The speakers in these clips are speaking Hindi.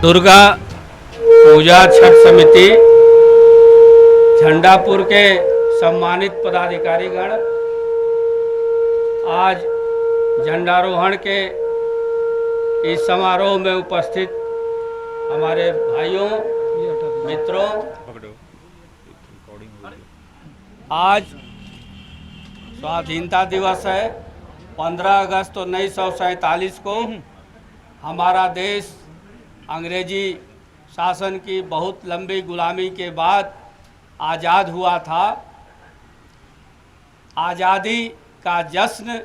दुर्गा पूजा छठ समिति झंडापुर के सम्मानित पदाधिकारीगण, आज झंडारोहण के इस समारोह में उपस्थित हमारे भाइयों मित्रों, आज स्वाधीनता दिवस है। 15 अगस्त 1947 को हमारा देश अंग्रेजी शासन की बहुत लंबी गुलामी के बाद आज़ाद हुआ था। आज़ादी का जश्न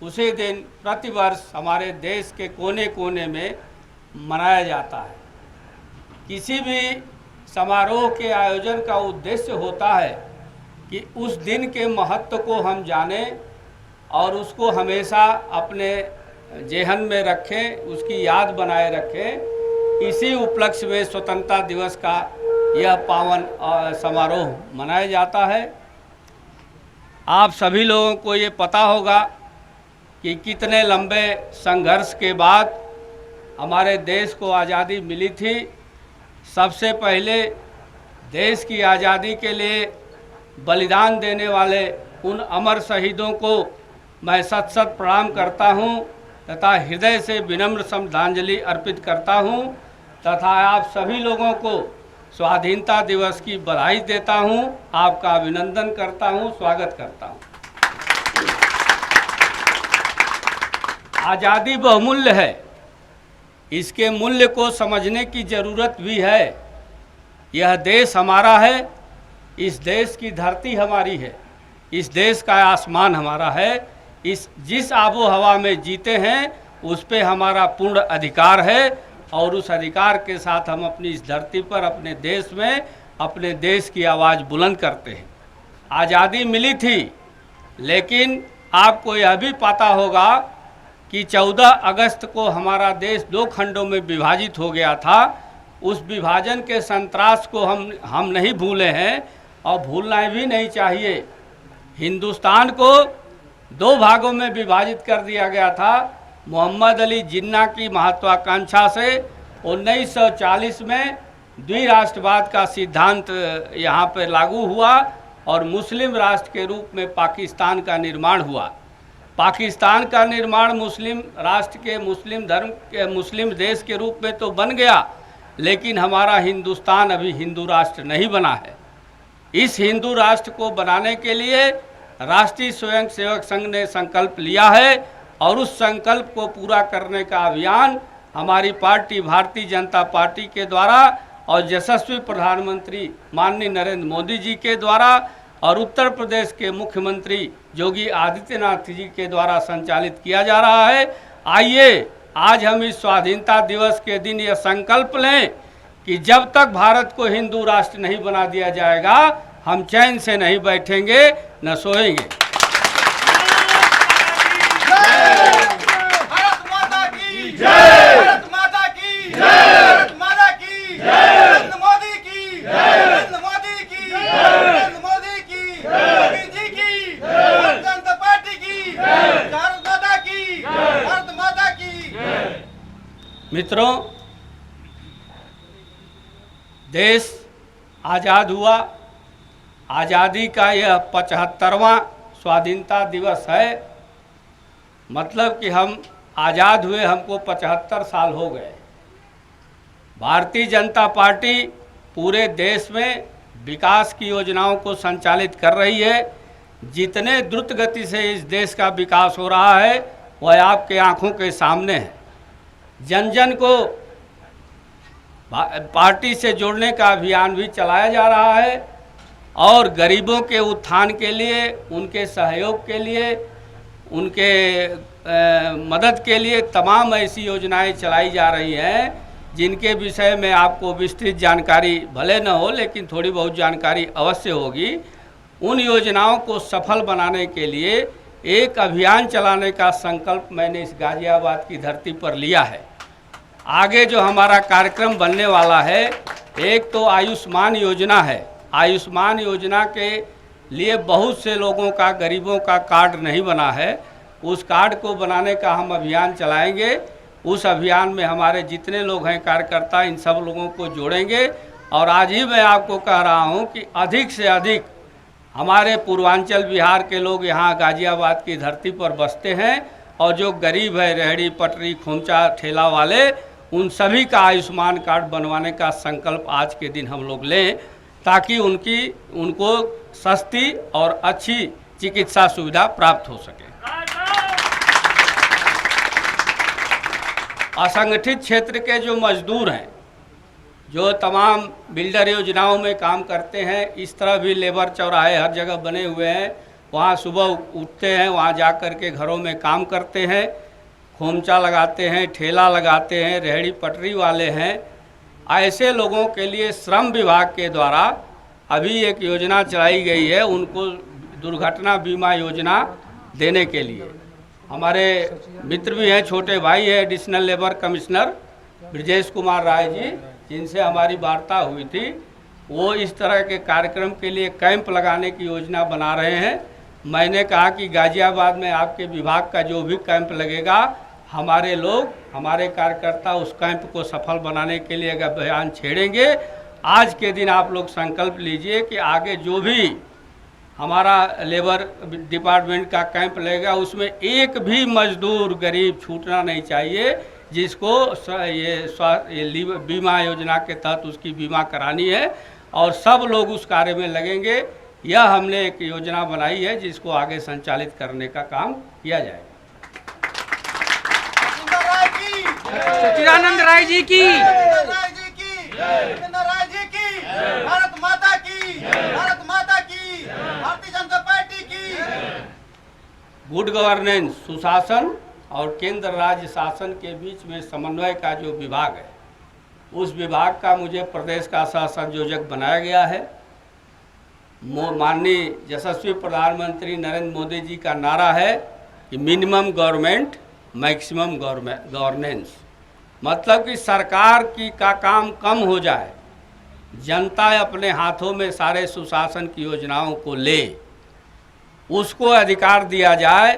उसी दिन प्रतिवर्ष हमारे देश के कोने कोने में मनाया जाता है। किसी भी समारोह के आयोजन का उद्देश्य होता है कि उस दिन के महत्व को हम जानें और उसको हमेशा अपने जेहन में रखें, उसकी याद बनाए रखें। इसी उपलक्ष्य में स्वतंत्रता दिवस का यह पावन समारोह मनाया जाता है। आप सभी लोगों को ये पता होगा कि कितने लंबे संघर्ष के बाद हमारे देश को आज़ादी मिली थी। सबसे पहले देश की आज़ादी के लिए बलिदान देने वाले उन अमर शहीदों को मैं सत सत प्रणाम करता हूं तथा हृदय से विनम्र श्रद्धांजलि अर्पित करता हूं तथा आप सभी लोगों को स्वाधीनता दिवस की बधाई देता हूं, आपका अभिनंदन करता हूं, स्वागत करता हूं। आज़ादी बहुमूल्य है, इसके मूल्य को समझने की ज़रूरत भी है। यह देश हमारा है, इस देश की धरती हमारी है, इस देश का आसमान हमारा है। जिस आबो हवा में जीते हैं उस पे हमारा पूर्ण अधिकार है और उस अधिकार के साथ हम अपनी इस धरती पर, अपने देश में, अपने देश की आवाज़ बुलंद करते हैं। आज़ादी मिली थी, लेकिन आपको यह भी पता होगा कि 14 अगस्त को हमारा देश 2 खंडों में विभाजित हो गया था। उस विभाजन के संतरास को हम नहीं भूले हैं और भूलना भी नहीं चाहिए। हिंदुस्तान को 2 भागों में विभाजित कर दिया गया था। मोहम्मद अली जिन्ना की महत्वाकांक्षा से 1940 में द्विराष्ट्रवाद का सिद्धांत यहाँ पर लागू हुआ और मुस्लिम राष्ट्र के रूप में पाकिस्तान का निर्माण हुआ। पाकिस्तान का निर्माण मुस्लिम राष्ट्र के, मुस्लिम धर्म के, मुस्लिम देश के रूप में तो बन गया, लेकिन हमारा हिंदुस्तान अभी हिंदू राष्ट्र नहीं बना है। इस हिंदू राष्ट्र को बनाने के लिए राष्ट्रीय स्वयंसेवक संघ ने संकल्प लिया है और उस संकल्प को पूरा करने का अभियान हमारी पार्टी भारतीय जनता पार्टी के द्वारा और यशस्वी प्रधानमंत्री माननीय नरेंद्र मोदी जी के द्वारा और उत्तर प्रदेश के मुख्यमंत्री योगी आदित्यनाथ जी के द्वारा संचालित किया जा रहा है। आइए आज हम इस स्वाधीनता दिवस के दिन यह संकल्प लें कि जब तक भारत को हिंदू राष्ट्र नहीं बना दिया जाएगा, हम चैन से नहीं बैठेंगे, न सोएंगे। भारत माता की जय, भारत माता की जय, भारत माता की जय, नरेंद्र मोदी की जय, नरेंद्र मोदी की जय, नरेंद्र मोदी की जय, मोदी जी की जय, भारतीय जनता पार्टी की जय, भारत माता की जय, भारत माता की जय। मित्रों, देश आज़ाद हुआ। आज़ादी का यह 75वां स्वाधीनता दिवस है। मतलब कि हम आज़ाद हुए, हमको 75 साल हो गए। भारतीय जनता पार्टी पूरे देश में विकास की योजनाओं को संचालित कर रही है। जितने द्रुत गति से इस देश का विकास हो रहा है वह आपके आंखों के सामने है। जन जन को पार्टी से जोड़ने का अभियान भी चलाया जा रहा है और गरीबों के उत्थान के लिए, उनके सहयोग के लिए, उनके मदद के लिए तमाम ऐसी योजनाएं चलाई जा रही हैं जिनके विषय में आपको विस्तृत जानकारी भले न हो, लेकिन थोड़ी बहुत जानकारी अवश्य होगी। उन योजनाओं को सफल बनाने के लिए एक अभियान चलाने का संकल्प मैंने इस गाजियाबाद की धरती पर लिया है। आगे जो हमारा कार्यक्रम बनने वाला है, एक तो आयुष्मान योजना है। आयुष्मान योजना के लिए बहुत से लोगों का, गरीबों का कार्ड नहीं बना है। उस कार्ड को बनाने का हम अभियान चलाएंगे उस अभियान में हमारे जितने लोग हैं कार्यकर्ता, इन सब लोगों को जोड़ेंगे। और आज ही मैं आपको कह रहा हूं कि अधिक से अधिक हमारे पूर्वांचल बिहार के लोग यहाँ गाजियाबाद की धरती पर बसते हैं, और जो गरीब है, रेहड़ी पटरी खोमचा ठेला वाले, उन सभी का आयुष्मान कार्ड बनवाने का संकल्प आज के दिन हम लोग लें, ताकि उनको सस्ती और अच्छी चिकित्सा सुविधा प्राप्त हो सके। असंगठित क्षेत्र के जो मजदूर हैं, जो तमाम बिल्डर योजनाओं में काम करते हैं, इस तरह भी लेबर चौराहे हर जगह बने हुए हैं, वहाँ सुबह उठते हैं, वहाँ जा कर के घरों में काम करते हैं, खोमचा लगाते हैं, ठेला लगाते हैं, रेहड़ी पटरी वाले हैं। ऐसे लोगों के लिए श्रम विभाग के द्वारा अभी एक योजना चलाई गई है, उनको दुर्घटना बीमा योजना देने के लिए। हमारे मित्र भी हैं, छोटे भाई हैं, additional labour commissioner Brajesh Kumar Rai ji, जिनसे हमारी वार्ता हुई थी, वो इस तरह के कार्यक्रम के लिए कैंप लगाने की योजना बना रहे हैं। मैंने कहा कि गाजियाबाद में आपके विभाग का जो भी कैंप लगेगा, हमारे लोग, हमारे कार्यकर्ता उस कैंप को सफल बनाने के लिए अभियान छेड़ेंगे। आज के दिन आप लोग संकल्प लीजिए कि आगे जो भी हमारा लेबर डिपार्टमेंट का कैंप लगेगा, उसमें एक भी मजदूर गरीब छूटना नहीं चाहिए, जिसको ये बीमा योजना के तहत उसकी बीमा करानी है, और सब लोग उस कार्य में लगेंगे। यह हमने एक योजना बनाई है, जिसको आगे संचालित करने का काम किया जाएगा। सच्चिदानंद राय जी की, भारत माता की, भारत माता की, भारतीय जनता पार्टी की। गुड गवर्नेंस, सुशासन और केंद्र राज्य शासन के बीच में समन्वय का जो विभाग है, उस विभाग का मुझे प्रदेश का सह संयोजक बनाया गया है। माननीय यशस्वी प्रधानमंत्री नरेंद्र मोदी जी का नारा है कि मिनिमम गवर्नमेंट मैक्सिमम गवर्नेंस, मतलब कि सरकार का काम कम हो जाए, जनता अपने हाथों में सारे सुशासन की योजनाओं को ले, उसको अधिकार दिया जाए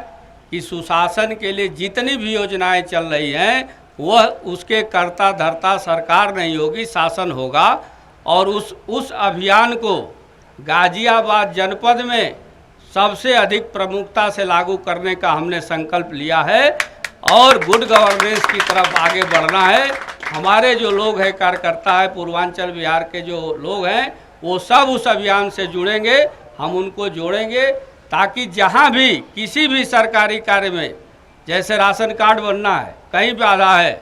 कि सुशासन के लिए जितनी भी योजनाएं चल रही हैं, वह उसके कर्ता धर्ता सरकार नहीं होगी, शासन होगा। और उस अभियान को गाजियाबाद जनपद में सबसे अधिक प्रमुखता से लागू करने का हमने संकल्प लिया है, और गुड गवर्नेंस की तरफ आगे बढ़ना है। हमारे जो लोग हैं, कार्यकर्ता है, पूर्वांचल बिहार के जो लोग हैं, वो सब उस अभियान से जुड़ेंगे, हम उनको जोड़ेंगे, ताकि जहाँ भी किसी भी सरकारी कार्य में, जैसे राशन कार्ड बनना है, कहीं बाधा है,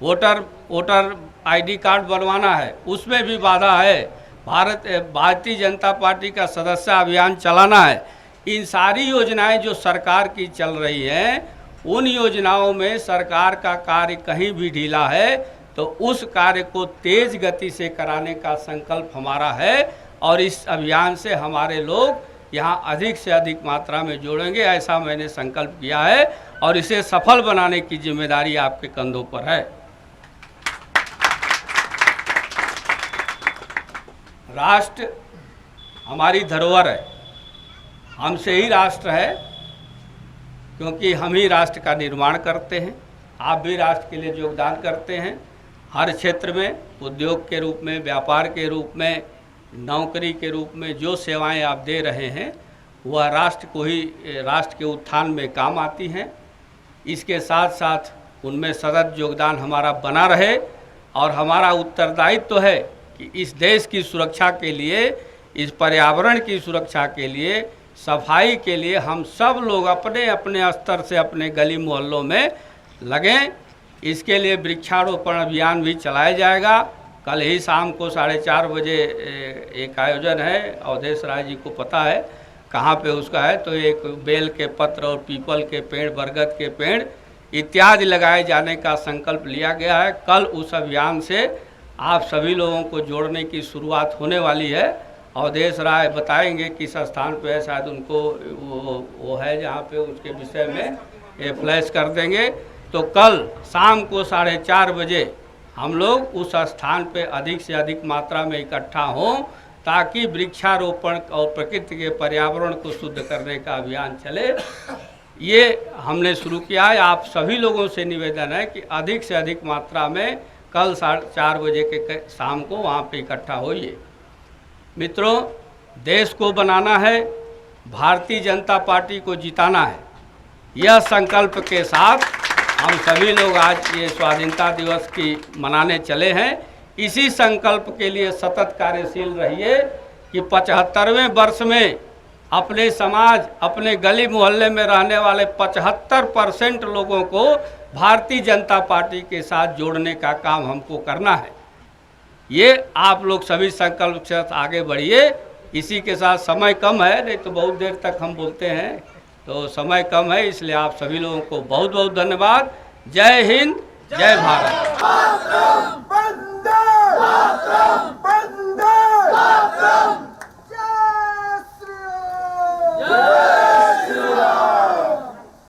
वोटर आईडी कार्ड बनवाना है, उसमें भी बाधा है, भारतीय जनता पार्टी का सदस्य अभियान चलाना है, इन सारी योजनाएं जो सरकार की चल रही हैं, उन योजनाओं में सरकार का कार्य कहीं भी ढीला है, तो उस कार्य को तेज गति से कराने का संकल्प हमारा है, और इस अभियान से हमारे लोग यहाँ अधिक से अधिक मात्रा में जोड़ेंगे, ऐसा मैंने संकल्प किया है, और इसे सफल बनाने की जिम्मेदारी आपके कंधों पर है। राष्ट्र हमारी धरोहर है, हमसे ही राष्ट्र है, क्योंकि हम ही राष्ट्र का निर्माण करते हैं। आप भी राष्ट्र के लिए योगदान करते हैं, हर क्षेत्र में, उद्योग के रूप में, व्यापार के रूप में, नौकरी के रूप में जो सेवाएं आप दे रहे हैं, वह राष्ट्र को ही, राष्ट्र के उत्थान में काम आती हैं। इसके साथ साथ उनमें सतत योगदान हमारा बना रहे, और हमारा उत्तरदायित्व है कि इस देश की सुरक्षा के लिए, इस पर्यावरण की सुरक्षा के लिए, सफाई के लिए हम सब लोग अपने अपने स्तर से अपने गली मोहल्लों में लगें। इसके लिए वृक्षारोपण अभियान भी चलाया जाएगा। कल ही शाम को 4:30 बजे एक आयोजन है, अवधेश राय जी को पता है कहाँ पे उसका है, तो एक बेल के पत्र और पीपल के पेड़, बरगद के पेड़ इत्यादि लगाए जाने का संकल्प लिया गया है। कल उस अभियान से आप सभी लोगों को जोड़ने की शुरुआत होने वाली है। अवधेश राय बताएंगे किस स्थान पे है, शायद उनको वो है जहाँ पे, उसके विषय में ये फ्लैश कर देंगे। तो कल शाम को 4:30 बजे हम लोग उस स्थान पे अधिक से अधिक मात्रा में इकट्ठा हों, ताकि वृक्षारोपण और प्रकृति के पर्यावरण को शुद्ध करने का अभियान चले। ये हमने शुरू किया है। आप सभी लोगों से निवेदन है कि अधिक से अधिक मात्रा में कल 4:30 बजे के शाम को वहाँ पे इकट्ठा होइए। मित्रों, देश को बनाना है, भारतीय जनता पार्टी को जिताना है, यह संकल्प के साथ हम सभी लोग आज ये स्वाधीनता दिवस की मनाने चले हैं। इसी संकल्प के लिए सतत कार्यशील रहिए कि 75वें वर्ष में अपने समाज, अपने गली मोहल्ले में रहने वाले 75% लोगों को भारतीय जनता पार्टी के साथ जोड़ने का काम हमको करना है। ये आप लोग सभी संकल्प से आगे बढ़िए। इसी के साथ समय कम है, नहीं तो बहुत देर तक हम बोलते हैं, तो समय कम है, इसलिए आप सभी लोगों को बहुत बहुत धन्यवाद। जय हिंद, जय भारत।